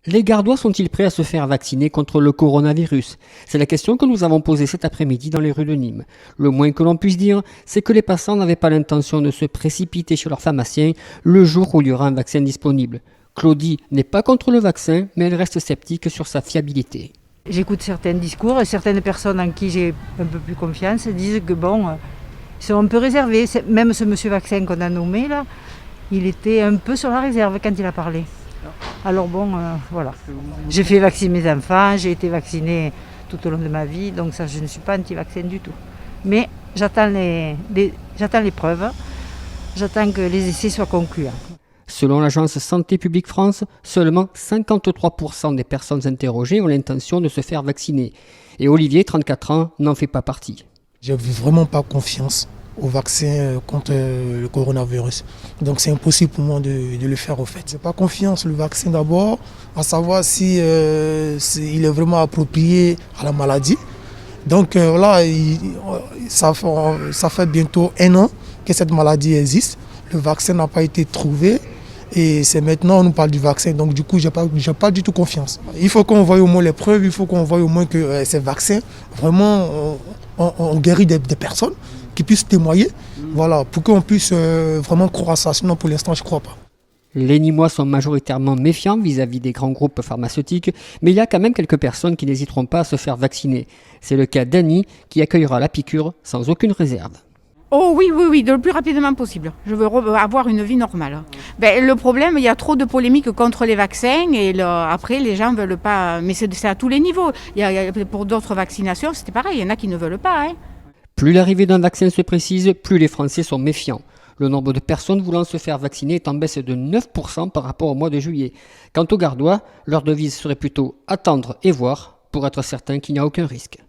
Les Gardois sont-ils prêts à se faire vacciner contre le coronavirus? C'est la question que nous avons posée cet après-midi dans les rues de Nîmes. Le moins que l'on puisse dire, c'est que les passants n'avaient pas l'intention de se précipiter chez leur pharmacien le jour où il y aura un vaccin disponible. Claudie n'est pas contre le vaccin, mais elle reste sceptique sur sa fiabilité. J'écoute certains discours et certaines personnes en qui j'ai un peu plus confiance disent que ils sont un peu réservés. Même ce monsieur vaccin qu'on a nommé là, il était un peu sur la réserve quand il a parlé. Alors voilà. J'ai fait vacciner mes enfants, j'ai été vaccinée tout au long de ma vie, donc ça, je ne suis pas anti-vaccin du tout. Mais j'attends les preuves, j'attends que les essais soient concluants. Selon l'agence Santé publique France, seulement 53% des personnes interrogées ont l'intention de se faire vacciner. Et Olivier, 34 ans, n'en fait pas partie. Je n'ai vraiment pas confiance au vaccin contre le coronavirus. Donc c'est impossible pour moi de le faire au fait. Je n'ai pas confiance le vaccin d'abord, à savoir si il est vraiment approprié à la maladie. Donc là, ça fait bientôt 1 an que cette maladie existe. Le vaccin n'a pas été trouvé. Et c'est maintenant on nous parle du vaccin, donc du coup j'ai pas du tout confiance. Il faut qu'on voie au moins les preuves, il faut qu'on voie au moins que ces vaccins vraiment on guérit des personnes qui puissent témoigner, voilà, pour qu'on puisse vraiment croire à ça. Sinon pour l'instant je ne crois pas. Les Nîmois sont majoritairement méfiants vis-à-vis des grands groupes pharmaceutiques, mais il y a quand même quelques personnes qui n'hésiteront pas à se faire vacciner. C'est le cas d'Annie qui accueillera la piqûre sans aucune réserve. Oh oui, le plus rapidement possible. Je veux avoir une vie normale. Le problème, il y a trop de polémiques contre les vaccins et après les gens ne veulent pas. Mais c'est à tous les niveaux. Pour d'autres vaccinations, c'était pareil, il y en a qui ne veulent pas. Plus l'arrivée d'un vaccin se précise, plus les Français sont méfiants. Le nombre de personnes voulant se faire vacciner est en baisse de 9% par rapport au mois de juillet. Quant aux Gardois, leur devise serait plutôt attendre et voir pour être certain qu'il n'y a aucun risque.